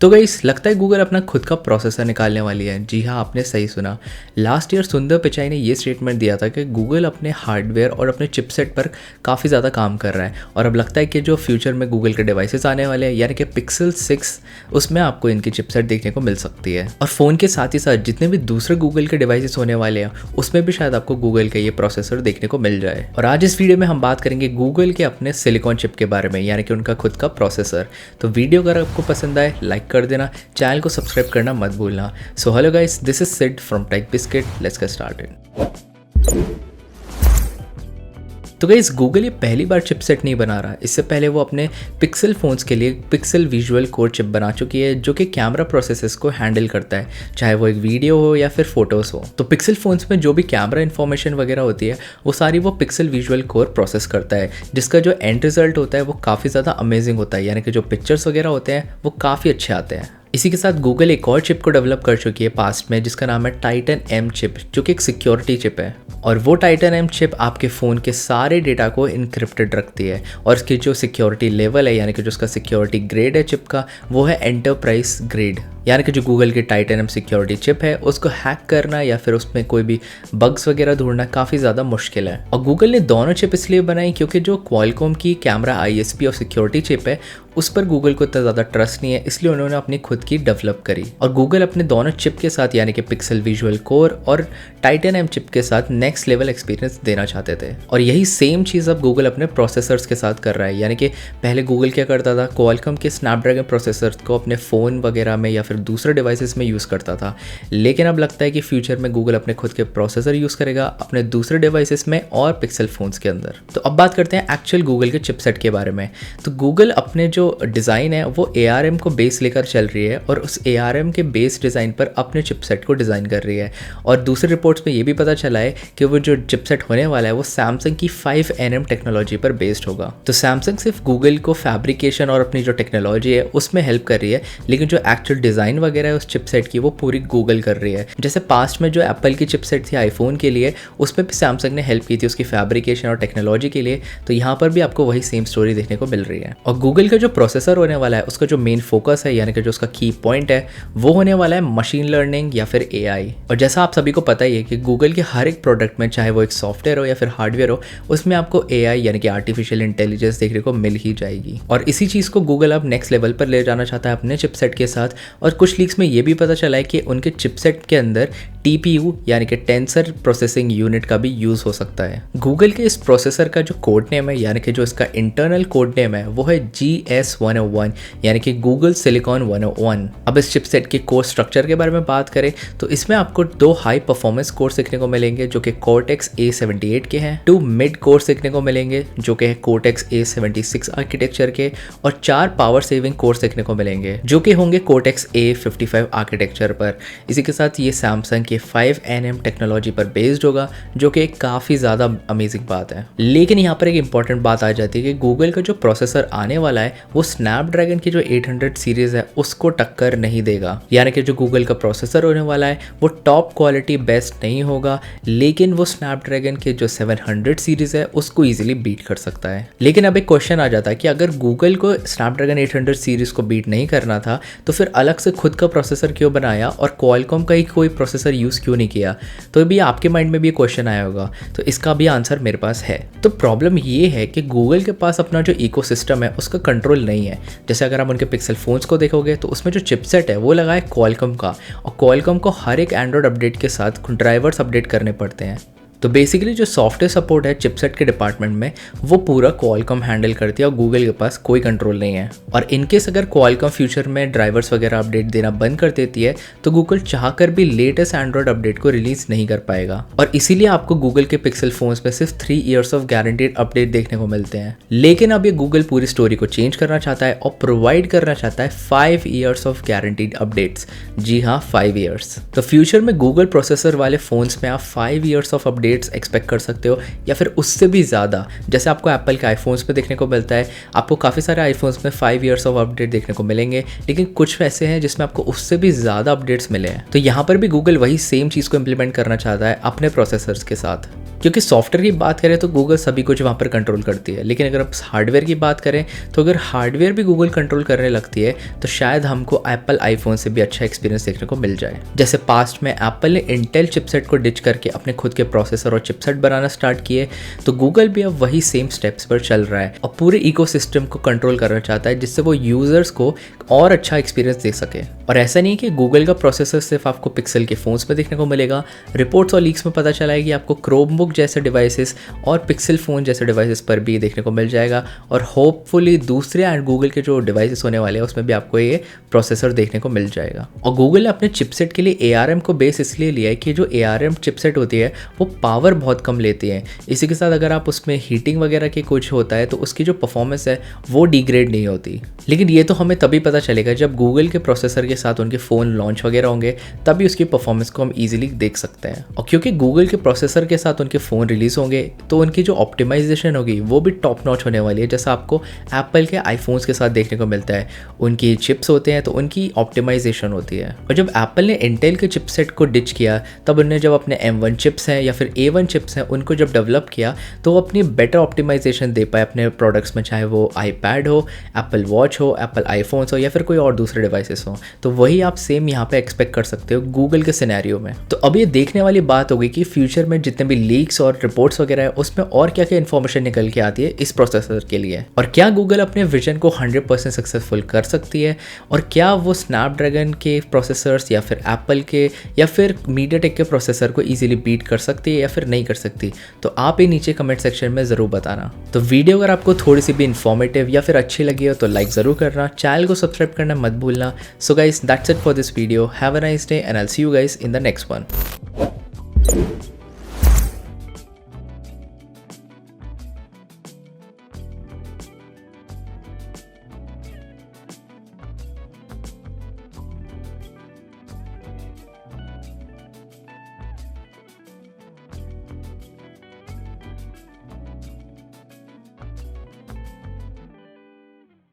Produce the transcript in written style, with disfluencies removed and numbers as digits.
तो गाइस लगता है गूगल अपना खुद का प्रोसेसर निकालने वाली है। जी हाँ, आपने सही सुना। लास्ट ईयर सुंदर पिचाई ने ये स्टेटमेंट दिया था कि गूगल अपने हार्डवेयर और अपने चिपसेट पर काफ़ी ज़्यादा काम कर रहा है और अब लगता है कि जो फ्यूचर में गूगल के डिवाइसेस आने वाले हैं यानी कि पिक्सल 6 उसमें आपको इनकी चिपसेट देखने को मिल सकती है। और फ़ोन के साथ ही साथ जितने भी दूसरे गूगल के डिवाइसेस होने वाले हैं उसमें भी शायद आपको गूगल का ये प्रोसेसर देखने को मिल जाए। और आज इस वीडियो में हम बात करेंगे गूगल के अपने सिलिकॉन चिप के बारे में यानी कि उनका खुद का प्रोसेसर। तो वीडियो अगर आपको पसंद आए लाइक कर देना, चैनल को सब्सक्राइब करना मत भूलना। So hello guys, this is Sid from Tech Biscuit, let's get started. तो गाइस गूगल ये पहली बार चिपसेट नहीं बना रहा। इससे पहले वो अपने पिक्सल फ़ोन्स के लिए पिक्सल विजुअल कोर चिप बना चुकी है जो कि कैमरा प्रोसेसेस को हैंडल करता है, चाहे वो एक वीडियो हो या फिर फोटोज़ हो। तो पिक्सल फ़ोन्स में जो भी कैमरा इन्फॉर्मेशन वगैरह होती है वो सारी वो पिक्सल विजुअल कोर प्रोसेस करता है, जिसका जो एंड रिजल्ट होता है वो काफ़ी ज़्यादा अमेजिंग होता है, यानी कि जो पिक्चर्स वगैरह होते हैं वो काफ़ी अच्छे आते हैं। इसी के साथ गूगल एक और चिप को डेवलप कर चुकी है पास्ट में जिसका नाम है टाइटन एम चिप, जो कि एक सिक्योरिटी चिप है। और वो टाइटन एम चिप आपके फ़ोन के सारे डेटा को इनक्रिप्टेड रखती है और इसकी जो सिक्योरिटी लेवल है यानी कि जो उसका सिक्योरिटी ग्रेड है चिप का वो है एंटरप्राइज ग्रेड। यानी कि जो गूगल की टाइटन एम सिक्योरिटी चिप है उसको हैक करना या फिर उसमें कोई भी बग्स वगैरह ढूंढना काफ़ी ज़्यादा मुश्किल है। और गूगल ने दोनों चिप इसलिए बनाई क्योंकि जो क्वालकॉम की कैमरा ISP और सिक्योरिटी चिप है उस पर गूगल को इतना ज़्यादा ट्रस्ट नहीं है, इसलिए उन्होंने अपनी खुद की डेवलप करी। और गूगल अपने दोनों चिप के साथ यानी कि पिक्सल विजुअल कोर और टाइटन एम चिप के साथ नेक्स्ट लेवल एक्सपीरियंस देना चाहते थे। और यही सेम चीज़ अब गूगल अपने प्रोसेसर्स के साथ कर रहा है। यानी कि पहले गूगल क्या करता था, क्वालकॉम के स्नैपड्रैगन प्रोसेसर्स को अपने फ़ोन वगैरह में या फिर दूसरे डिवाइसेस में यूज़ करता था, लेकिन अब लगता है कि फ्यूचर में गूगल अपने खुद के प्रोसेसर यूज़ करेगा अपने दूसरे डिवाइसेस में और पिक्सल फ़ोन्स के अंदर। तो अब बात करते हैं एक्चुअल गूगल के चिपसेट के बारे में। तो गूगल अपने जो डिज़ाइन है वो ARM को बेस लेकर चल रही है और उस ARM के बेस डिज़ाइन पर अपने चिपसेट को डिज़ाइन कर रही है। और दूसरे रिपोर्ट्स में ये भी पता चला है कि वो जो चिपसेट होने वाला है वो सैमसंग की 5nm टेक्नोलॉजी पर बेस्ड होगा। तो सैमसंग सिर्फ गूगल को फैब्रिकेशन और अपनी जो टेक्नोलॉजी है उसमें हेल्प कर रही है, लेकिन जो एक्चुअल डिज़ाइन वगैरह है उस चिपसेट की वो पूरी गूगल कर रही है। जैसे पास्ट में जो एप्पल की चिपसेट थी आईफोन के लिए उसमें भी सैमसंग ने हेल्प की थी उसकी फैब्रिकेशन और टेक्नोलॉजी के लिए, तो यहाँ पर भी आपको वही सेम स्टोरी देखने को मिल रही है। और गूगल का जो प्रोसेसर होने वाला है उसका जो मेन फोकस है यानी कि जो उसका की पॉइंट है वो होने वाला है मशीन लर्निंग या फिर AI। और जैसा आप सभी को पता ही है कि गूगल के हर एक प्रोडक्ट में चाहे वो एक सॉफ्टवेयर हो या फिर हार्डवेयर हो उसमें आपको AI यानी कि आर्टिफिशियल इंटेलिजेंस देखने को मिल ही जाएगी। और इसी चीज़ को गूगल अब नेक्स्ट लेवल पर ले जाना चाहता है अपने चिपसेट के साथ। और कुछ लीक्स में ये भी पता चला है कि उनके चिपसेट के अंदर TPU यानी कि टेंसर प्रोसेसिंग यूनिट का भी यूज़ हो सकता है। गूगल के इस प्रोसेसर का जो कोड नेम है यानी कि जो इसका इंटरनल कोड नेम है वो है GS101 यानी कि गूगल सिलिकॉन 101। अब इस चिपसेट के कोर स्ट्रक्चर के बारे में बात करें तो इसमें आपको 2 हाई परफॉर्मेंस कोर सीखने को मिलेंगे जो कि Cortex A78 के हैं, 2 मिड कोर सीखने को मिलेंगे जो कि है Cortex A76 आर्किटेक्चर के, और 4 पावर सेविंग कोर सीखने को मिलेंगे जो कि होंगे Cortex A55 आर्किटेक्चर पर। इसी के साथ ये सैमसंग के 5nm टेक्नोलॉजी पर बेस्ड होगा जो कि काफ़ी ज़्यादा अमेजिंग बात है। लेकिन यहाँ पर एक इंपॉर्टेंट बात आ जाती है कि गूगल का जो प्रोसेसर आने वाला है वो स्नैपड्रैगन की जो 800 सीरीज़ है उसको टक्कर नहीं देगा। यानी कि जो गूगल का प्रोसेसर होने वाला है वो टॉप क्वालिटी बेस्ट नहीं होगा, लेकिन वो स्नैपड्रैगन के जो 700 सीरीज़ है उसको ईजिली बीट कर सकता है। लेकिन अब एक क्वेश्चन आ जाता है कि अगर गूगल को स्नैपड्रैगन 800 सीरीज़ को बीट नहीं करना था तो फिर अलग से खुद का प्रोसेसर क्यों बनाया और क्वालकॉम का ही कोई प्रोसेसर यूज़ क्यों नहीं किया? तो भी आपके माइंड में भी क्वेश्चन आया होगा, तो इसका भी आंसर मेरे पास है। तो प्रॉब्लम ये है कि गूगल के पास अपना जो इकोसिस्टम है उसका कंट्रोल नहीं है। जैसे अगर आप उनके पिक्सल फोन्स को देखोगे तो उसमें जो चिपसेट है वो लगा है क्वालकॉम का, और क्वालकॉम को हर एक एंड्रॉयड अपडेट के साथ ड्राइवर्स अपडेट करने पड़ते हैं। तो बेसिकली जो सॉफ्टवेयर सपोर्ट है चिपसेट के डिपार्टमेंट में वो पूरा क्वालकॉम हैंडल करती है और गूगल के पास कोई कंट्रोल नहीं है। और इनकेस अगर क्वालकॉम फ्यूचर में ड्राइवर्स वगैरह अपडेट देना बंद कर देती है तो गूगल चाहकर भी लेटेस्ट एंड्रॉयड अपडेट को रिलीज नहीं कर पाएगा। और इसीलिए आपको गूगल के पिक्सल फोन्स में सिर्फ 3 ईयर्स ऑफ गारंटीड अपडेट देखने को मिलते हैं। लेकिन अब ये गूगल पूरी स्टोरी को चेंज करना चाहता है और प्रोवाइड करना चाहता है 5 ईयर्स ऑफ गारंटीड अपडेट्स। जी हाँ, 5 ईयर्स। तो फ्यूचर में गूगल प्रोसेसर वाले फोन्स में आप 5 ईयर्स ऑफ अपडेट्स एक्सपेक्ट कर सकते हो या फिर उससे भी ज़्यादा। जैसे आपको एप्पल के आईफोन्स पे देखने को मिलता है, आपको काफ़ी सारे आईफोन्स में 5 ईयर्स ऑफ अपडेट देखने को मिलेंगे, लेकिन कुछ ऐसे हैं जिसमें आपको उससे भी ज़्यादा अपडेट्स मिले हैं। तो यहाँ पर भी गूगल वही सेम चीज़ को इम्प्लीमेंट करना चाहता है अपने प्रोसेसर्स के साथ। क्योंकि सॉफ्टवेयर की बात करें तो गूगल सभी कुछ वहाँ पर कंट्रोल करती है, लेकिन अगर आप हार्डवेयर की बात करें तो अगर हार्डवेयर भी गूगल कंट्रोल करने लगती है तो शायद हमको एप्पल आईफोन से भी अच्छा एक्सपीरियंस देखने को मिल जाए। जैसे पास्ट में एप्पल ने इंटेल चिपसेट को डिच करके अपने खुद के प्रोसेसर और चिपसेट बनाना स्टार्ट किए, तो गूगल भी अब वही सेम स्टेप्स पर चल रहा है और पूरे इकोसिस्टम को कंट्रोल करना चाहता है, जिससे वो यूजर्स को और अच्छा एक्सपीरियंस दे सके। और ऐसा नहीं कि गूगल का प्रोसेसर सिर्फ आपको पिक्सल के फ़ोन्स में देखने को मिलेगा। रिपोर्ट्स और लीक्स में पता चला है कि आपको क्रोमबुक जैसे डिवाइसेस और पिक्सल फ़ोन जैसे डिवाइसेस पर भी देखने को मिल जाएगा, और होपफुली दूसरे एंड गूगल के जो डिवाइसेस होने वाले हैं उसमें भी आपको ये प्रोसेसर देखने को मिल जाएगा। और गूगल ने अपने चिपसेट के लिए ARM को बेस इसलिए लिया है कि जो ARM चिपसेट होती है वो पावर बहुत कम लेती है। इसी के साथ अगर आप उसमें हीटिंग वगैरह के कुछ होता है तो उसकी जो परफॉर्मेंस है वो डिग्रेड नहीं होती। लेकिन ये तो हमें तभी पता चलेगा जब गूगल के प्रोसेसर के साथ उनके फ़ोन लॉन्च वगैरह होंगे, तभी उसकी परफॉर्मेंस को हम ईजिली देख सकते हैं। और क्योंकि गूगल के प्रोसेसर के साथ उनके फ़ोन रिलीज़ होंगे तो उनकी जो ऑप्टिमाइजेशन होगी वो भी टॉप नॉच होने वाली है, जैसा आपको एप्पल के आईफोन्स के साथ देखने को मिलता है। उनकी चिप्स होते हैं तो उनकी ऑप्टिमाइजेशन होती है। और जब एप्पल ने इंटेल के चिपसेट को डिच किया तब उन्होंने जब अपने M1 चिप्स हैं या फिर A1 चिप्स हैं उनको जब डेवलप किया तो वो अपनी बेटर ऑप्टिमाइजेशन दे पाए अपने प्रोडक्ट्स में, चाहे वो iPad हो, एप्पल वॉच हो, एप्पल आईफोन्स हो या फिर कोई और दूसरे डिवाइसेस हो। तो वही आप सेम यहाँ पे एक्सपेक्ट कर सकते हो गूगल के सिनेरियो में। तो अब ये देखने वाली बात होगी कि फ्यूचर में जितने भी लीक्स और रिपोर्ट्स वगैरह है उसमें और क्या क्या इन्फॉर्मेशन निकल के आती है इस प्रोसेसर के लिए, और क्या गूगल अपने विजन को 100% सक्सेसफुल कर सकती है, और क्या वो स्नैपड्रैगन के प्रोसेसर्स या फिर एप्पल के या फिर मीडियाटेक के प्रोसेसर को इजीली बीट कर सकती है या फिर नहीं कर सकती। तो आप ये नीचे कमेंट सेक्शन में ज़रूर बताना। तो वीडियो अगर आपको थोड़ी सी भी इन्फॉर्मेटिव या फिर अच्छी लगी हो तो लाइक ज़रूर करना, चैनल को सब्सक्राइब करना मत भूलना। So guys that's it for this video, have a nice day and I will see you guys in the next one.